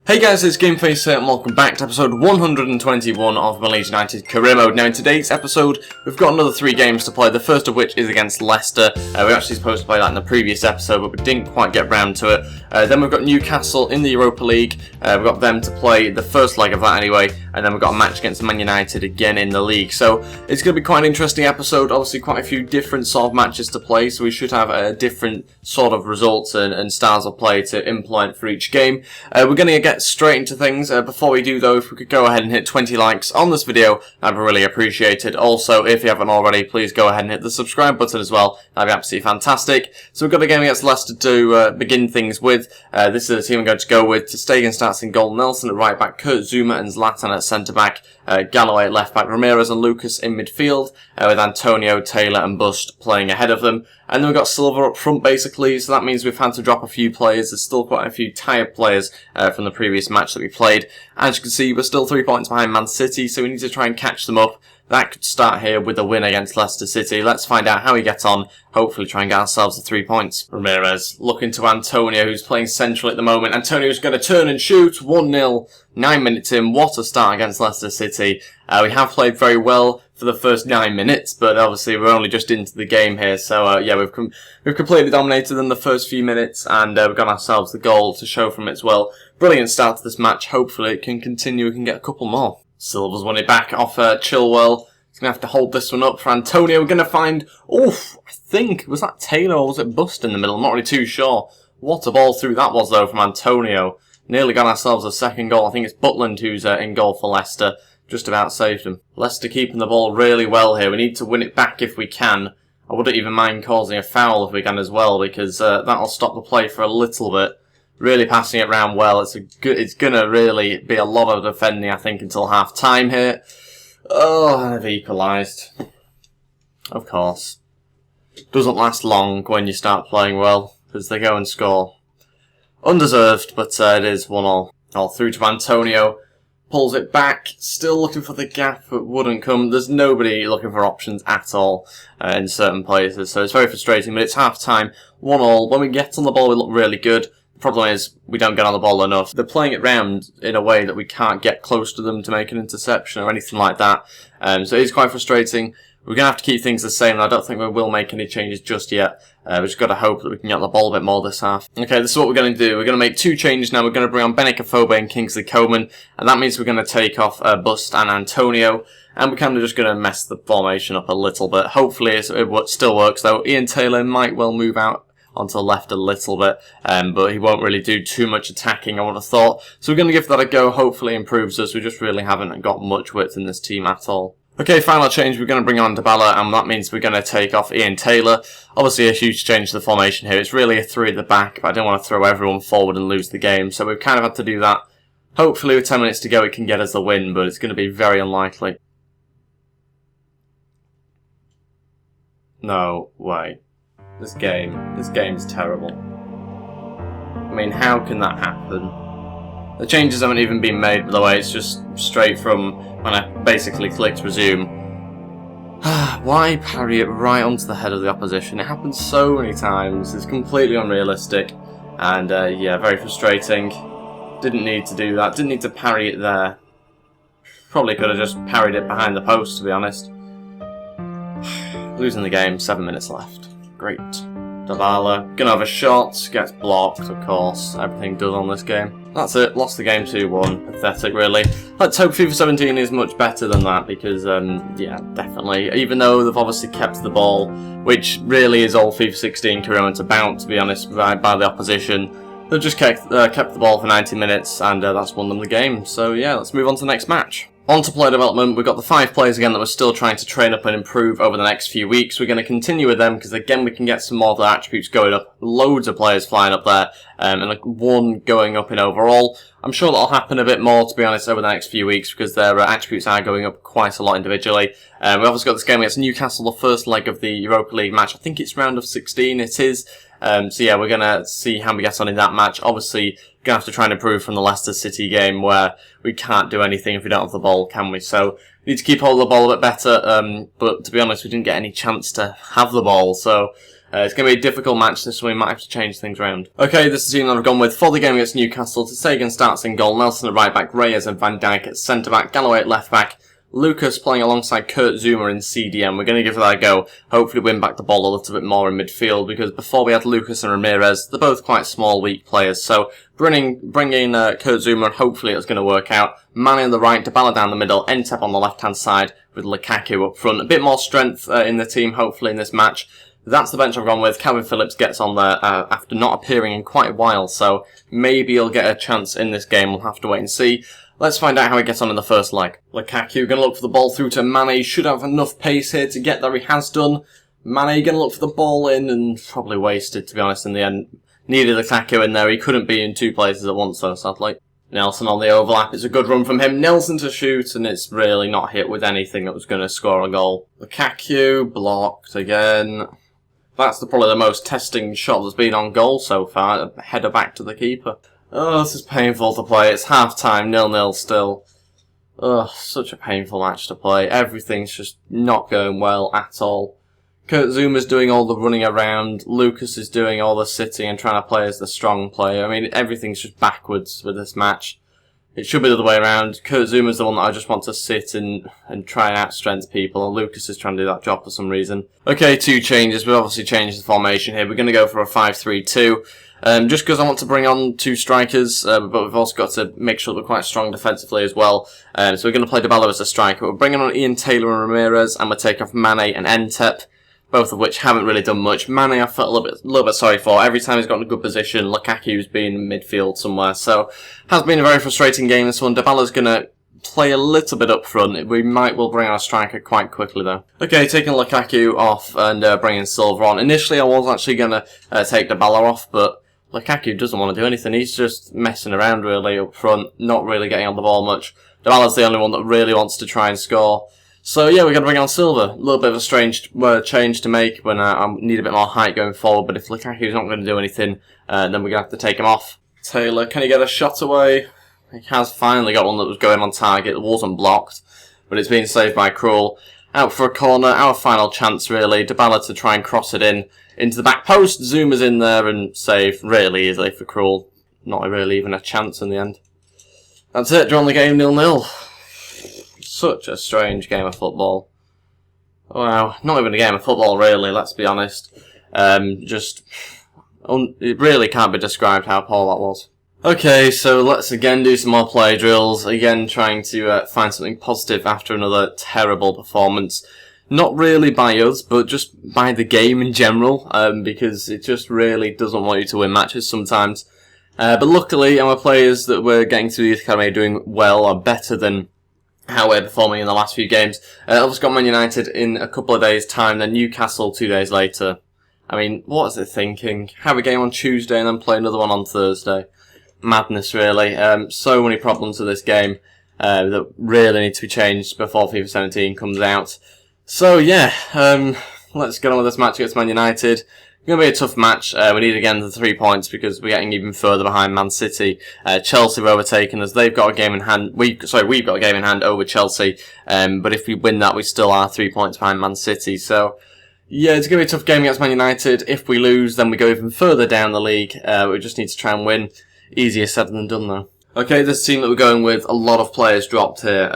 Hey guys, it's GameFace here and welcome back to episode 121 of my Leeds United career mode. Now in today's episode, we've got another 3 games to play, the first of which is against Leicester. We were actually supposed to play that in the previous episode, but we didn't quite get round to it. Then we've got Newcastle in the Europa League, we've got them to play the first leg of that anyway, and then we've got a match against Man United again in the league. So it's going to be quite an interesting episode, obviously quite a few different sort of matches to play, so we should have different sort of results and styles of play to implement for each game. We're going to get straight into things. Before we do though, if we could go ahead and hit 20 likes on this video, that'd be really appreciated. Also, if you haven't already, please go ahead and hit the subscribe button as well. That'd be absolutely fantastic. So we've got a game against Leicester to begin things with. This is the team I'm going to go with. Stegen starts in goal, Nelson at right back, Kurt Zouma and Zlatan at centre back, Galloway at left back, Ramirez and Lucas in midfield, with Antonio, Taylor and Bust playing ahead of them. And then we've got Silva up front basically, so that means we've had to drop a few players. There's still quite a few tired players from the previous match that we played. As you can see, we're still 3 points behind Man City, so we need to try and catch them up. That could start here with a win against Leicester City. Let's find out how we get on. Hopefully try and get ourselves the 3 points. Ramirez looking to Antonio, who's playing central at the moment. Antonio's going to turn and shoot. 1-0. 9 minutes in. What a start against Leicester City. We have played very well for the first 9 minutes, but obviously we're only just into the game here. So yeah, we've completely dominated them the first few minutes, and we've got ourselves the goal to show from it as well. Brilliant start to this match. Hopefully it can continue. We can get a couple more. Silva's won it back off Chilwell. He's going to have to hold this one up for Antonio. We're going to find... Oof, I think... Was that Taylor or was it Bust in the middle? I'm not really too sure. What a ball through that was, though, from Antonio. Nearly got ourselves a second goal. I think it's Butland who's in goal for Leicester. Just about saved him. Leicester keeping the ball really well here. We need to win it back if we can. I wouldn't even mind causing a foul if we can as well, because that'll stop the play for a little bit. Really passing it round well. It's gonna really be a lot of defending, I think, until half time here. Oh, and they've equalised. Of course. Doesn't last long when you start playing well, because they go and score. Undeserved, but it is 1-1. All through to Antonio. Pulls it back. Still looking for the gap, but wouldn't come. There's nobody looking for options at all in certain places, so it's very frustrating, but it's half time. 1-1. When we get on the ball, we look really good. The problem is we don't get on the ball enough. They're playing it round in a way that we can't get close to them to make an interception or anything like that. So it is quite frustrating. We're going to have to keep things the same, and I don't think we will make any changes just yet. We've just got to hope that we can get on the ball a bit more this half. Okay, this is what we're going to do. We're going to make 2 changes now. We're going to bring on Benik Afobe and Kingsley Coman, and that means we're going to take off Bust and Antonio, and we're kind of just going to mess the formation up a little bit. Hopefully it still works, though. Ian Taylor might well move out onto the left a little bit, but he won't really do too much attacking, I would have thought. So we're going to give that a go, hopefully improves us. We just really haven't got much width in this team at all. Okay, final change, we're going to bring on Dybala, and that means we're going to take off Ian Taylor. Obviously a huge change to the formation here. It's really a 3 at the back, but I don't want to throw everyone forward and lose the game, so we've kind of had to do that. Hopefully with 10 minutes to go it can get us the win, but it's going to be very unlikely. No way. This game's terrible. I mean, how can that happen? The changes haven't even been made, by the way, it's just straight from when I basically clicked resume. Why parry it right onto the head of the opposition? It happens so many times, it's completely unrealistic, and yeah, very frustrating. Didn't need to do that, didn't need to parry it there. Probably could have just parried it behind the post, to be honest. Losing the game, 7 minutes left. Great. Dybala, gonna have a shot, gets blocked, of course. Everything does on this game. That's it, lost the game 2-1. Pathetic, really. Let's hope FIFA 17 is much better than that, because, yeah, definitely. Even though they've obviously kept the ball, which really is all FIFA 16 career mode's about, to be honest, by the opposition. They've just kept the ball for 90 minutes, and that's won them the game. So, yeah, let's move on to the next match. On to player development, we've got the 5 players again that we're still trying to train up and improve over the next few weeks. We're going to continue with them because again we can get some more of their attributes going up. Loads of players flying up there and like 1 going up in overall. I'm sure that'll happen a bit more, to be honest, over the next few weeks because their attributes are going up quite a lot individually. We've obviously got this game against Newcastle, the first leg of the Europa League match. I think it's round of 16, it is. So yeah, we're going to see how we get on in that match. Obviously, going to have to try and improve from the Leicester City game where we can't do anything if we don't have the ball, can we? So we need to keep hold of the ball a bit better, but to be honest, we didn't get any chance to have the ball, so It's going to be a difficult match this one, we might have to change things around. Okay, this is the team that I've gone with for the game against Newcastle. Ter Stegen starts in goal, Nelson at right back, Reyes and Van Dijk at centre back, Galloway at left back, Lucas playing alongside Kurt Zouma in CDM. We're going to give that a go. Hopefully win back the ball a little bit more in midfield, because before we had Lucas and Ramirez, they're both quite small, weak players. So bringing Kurt Zouma, and hopefully it's going to work out. Mane on the right, Dybala down the middle, Ntep on the left-hand side with Lukaku up front. A bit more strength in the team, hopefully, in this match. That's the bench I've gone with. Calvin Phillips gets on there after not appearing in quite a while, so maybe he'll get a chance in this game. We'll have to wait and see. Let's find out how he gets on in the first leg. Lukaku going to look for the ball through to Mane. He should have enough pace here to get there. He has done. Mane going to look for the ball in and probably wasted, to be honest, in the end. Needed Lukaku in there. He couldn't be in two places at once, though, sadly. Nelson on the overlap. It's a good run from him. Nelson to shoot, and it's really not hit with anything that was going to score a goal. Lukaku blocked again. That's probably the most testing shot that's been on goal so far. A header back to the keeper. Oh, this is painful to play. It's half-time, 0-0 still. Ugh, such a painful match to play. Everything's just not going well at all. Kurt Zouma's doing all the running around. Lucas is doing all the sitting and trying to play as the strong player. I mean, everything's just backwards with this match. It should be the other way around. Kurt Zouma's the one that I just want to sit and try and outstrength people, and Lucas is trying to do that job for some reason. Okay, two changes. We've obviously changed the formation here. We're going to go for a 5-3-2. Just because I want to bring on two strikers, but we've also got to make sure that we're quite strong defensively as well. So we're going to play Dybala as a striker. We're bringing on Ian Taylor and Ramirez, and we'll take off Mane and Ntep, both of which haven't really done much. Mane I felt a little bit sorry for. Every time he's got in a good position, Lukaku's been in midfield somewhere. So has been a very frustrating game, this one. Dybala's going to play a little bit up front. We might well bring our striker quite quickly, though. Okay, taking Lukaku off and bringing Silva on. Initially, I was actually going to take Dybala off, but Lukaku doesn't want to do anything. He's just messing around, really, up front, not really getting on the ball much. Dybala's the only one that really wants to try and score. So, yeah, we're going to bring on Silva. A little bit of a strange change to make when I need a bit more height going forward, but if Lukaku's not going to do anything, then we're going to have to take him off. Taylor, can he get a shot away? He has finally got one that was going on target. It wasn't blocked, but it's been saved by Krul. Out for a corner, our final chance, really. Dybala to try and cross it into the back post. Zouma's in there and saved really easily for Krul. Not really even a chance in the end. That's it, drawn the game 0-0. Such a strange game of football. Wow, not even a game of football really, let's be honest. It really can't be described how poor that was. Okay, so let's again do some more play drills. Again, trying to find something positive after another terrible performance. Not really by us, but just by the game in general, because it just really doesn't want you to win matches sometimes. But luckily, our players that we're getting to the youth academy are doing well, or better than how we're performing in the last few games. I've got Man United in a couple of days' time, then Newcastle 2 days later. I mean, what is it thinking? Have a game on Tuesday and then play another one on Thursday. Madness, really. So many problems with this game that really need to be changed before FIFA 17 comes out. So, yeah, let's get on with this match against Man United. It's going to be a tough match. We need, again, the 3 points because we're getting even further behind Man City. Chelsea have overtaken us. They've got a game in hand. We've got a game in hand over Chelsea. But if we win that, we still are 3 points behind Man City. So, yeah, it's going to be a tough game against Man United. If we lose, then we go even further down the league. We just need to try and win. Easier said than done, though. Okay, this team that we're going with, a lot of players dropped here.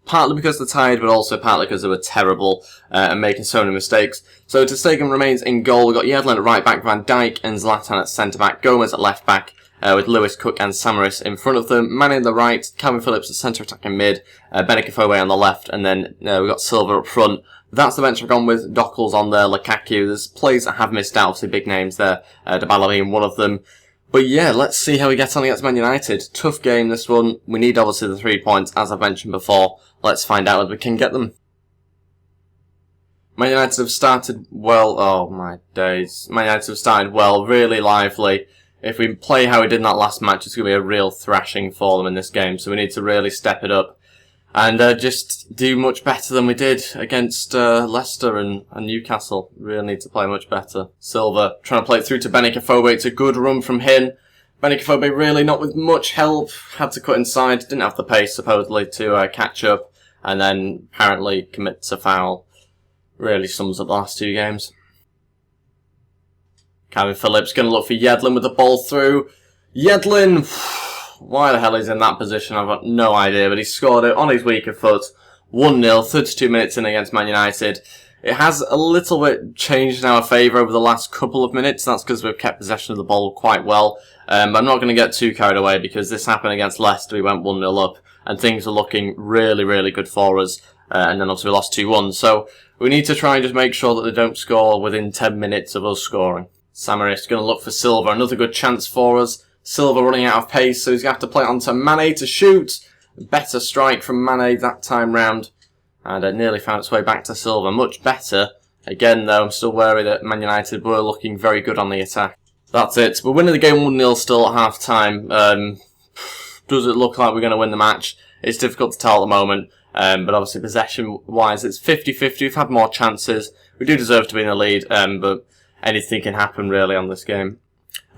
Partly because they're tired, but also partly because they were terrible and making so many mistakes. So Ter Stegen remains in goal. We've got Yedlin at right back, Van Dijk and Zlatan at centre back, Gomez at left back, with Lewis, Cook and Samaris in front of them. Mane on the right, Calvin Phillips at centre attacking mid, Benik on the left, and then we've got Silva up front. That's the bench we've gone with. Dockel's on there, Lukaku. There's players that have missed out, obviously big names there, Dybala being one of them. But yeah, let's see how we get on against Man United. Tough game, this one. We need, obviously, the 3 points, as I've mentioned before. Let's find out if we can get them. Man United have started well. Oh, my days. Man United have started well, really lively. If we play how we did in that last match, it's going to be a real thrashing for them in this game. So we need to really step it up. And just do much better than we did against Leicester and Newcastle. Really need to play much better. Silva trying to play it through to Benik. It's a good run from him. Benik really not with much help. Had to cut inside. Didn't have the pace supposedly to catch up. And then apparently commits a foul. Really sums up the last 2 games. Calvin Phillips going to look for Yedlin with the ball through. Yedlin, why the hell he's in that position, I've got no idea, but he scored it on his weaker foot. 1-0, 32 minutes in against Man United. It has a little bit changed in our favour over the last couple of minutes. That's because we've kept possession of the ball quite well. But I'm not going to get too carried away because this happened against Leicester. We went 1-0 up and things are looking really, really good for us. And then obviously we lost 2-1. So we need to try and just make sure that they don't score within 10 minutes of us scoring. Samaris going to look for Silva. Another good chance for us. Silva running out of pace, so he's going to have to play it on to Mane to shoot. Better strike from Mane that time round. And it nearly found its way back to Silva. Much better. Again, though, I'm still wary that Man United were looking very good on the attack. That's it. We're winning the game 1-0 still at half-time. Does it look like we're going to win the match? It's difficult to tell at the moment. But obviously, possession-wise, it's 50-50. We've had more chances. We do deserve to be in the lead, but anything can happen, really, on this game.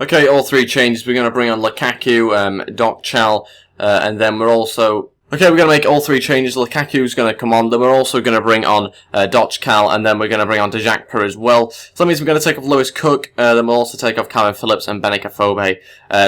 Okay, all three changes. We're going to bring on Lukaku, Doc Chal, and then we're also... Okay, we're going to make all three changes. Lukaku's going to come on. Then we're also going to bring on Doc Chal, and then we're going to bring on Djakper as well. So that means we're going to take off Lewis Cook. Then we'll also take off Calvin Phillips and Benik Afobe.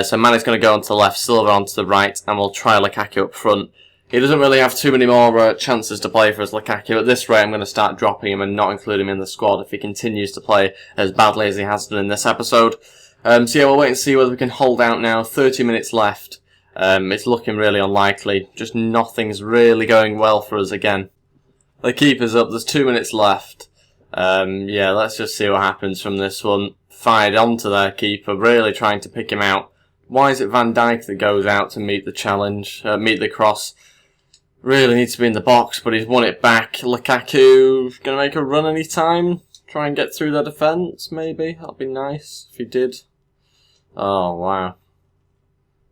So Mane's going to go onto the left, Silva onto the right, and we'll try Lukaku up front. He doesn't really have too many more chances to play for us, Lukaku. At this rate, I'm going to start dropping him and not including him in the squad if he continues to play as badly as he has done in this episode. So yeah, we'll wait and see whether we can hold out now. 30 minutes left. It's looking really unlikely. Just nothing's really going well for us again. The keeper's up. There's 2 minutes left. Yeah, let's just see what happens from this one. Fired onto their keeper, really trying to pick him out. Why is it Van Dijk that goes out to meet the challenge, meet the cross? Really needs to be in the box, but he's won it back. Lukaku going to make a run any time? Try and get through their defence, maybe? That'd be nice if he did. Oh, wow.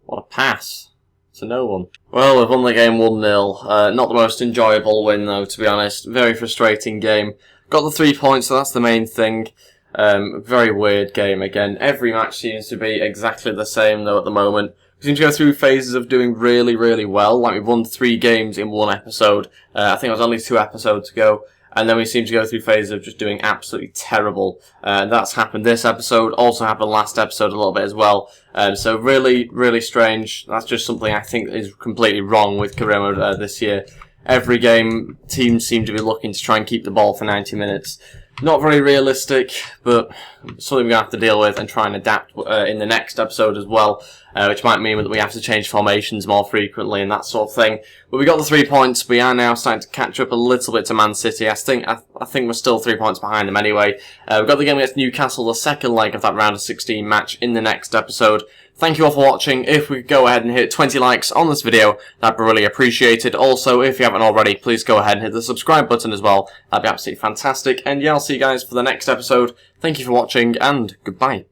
What a pass to no one. Well, we've won the game 1-0. Not the most enjoyable win, though, to be honest. Very frustrating game. Got the 3 points, so that's the main thing. Very weird game again. Every match seems to be exactly the same, though, at the moment. We seem to go through phases of doing really, really well. Like, we've won 3 games in 1 episode. I think it was only 2 episodes ago. And then we seem to go through phases of just doing absolutely terrible. That's happened this episode, also happened last episode a little bit as well. So really, really strange. That's just something I think is completely wrong with Caremo this year. Every game, teams seem to be looking to try and keep the ball for 90 minutes. Not very realistic, but something we're going to have to deal with and try and adapt in the next episode as well, which might mean that we have to change formations more frequently and that sort of thing. But we got the 3 points. We are now starting to catch up a little bit to Man City. I think we're still 3 points behind them anyway. We've got the game against Newcastle, the second leg of that round of 16 match in the next episode. Thank you all for watching. If we could go ahead and hit 20 likes on this video, that'd be really appreciated. Also, if you haven't already, please go ahead and hit the subscribe button as well. That'd be absolutely fantastic. And yeah, I'll see you guys for the next episode. Thank you for watching, and goodbye.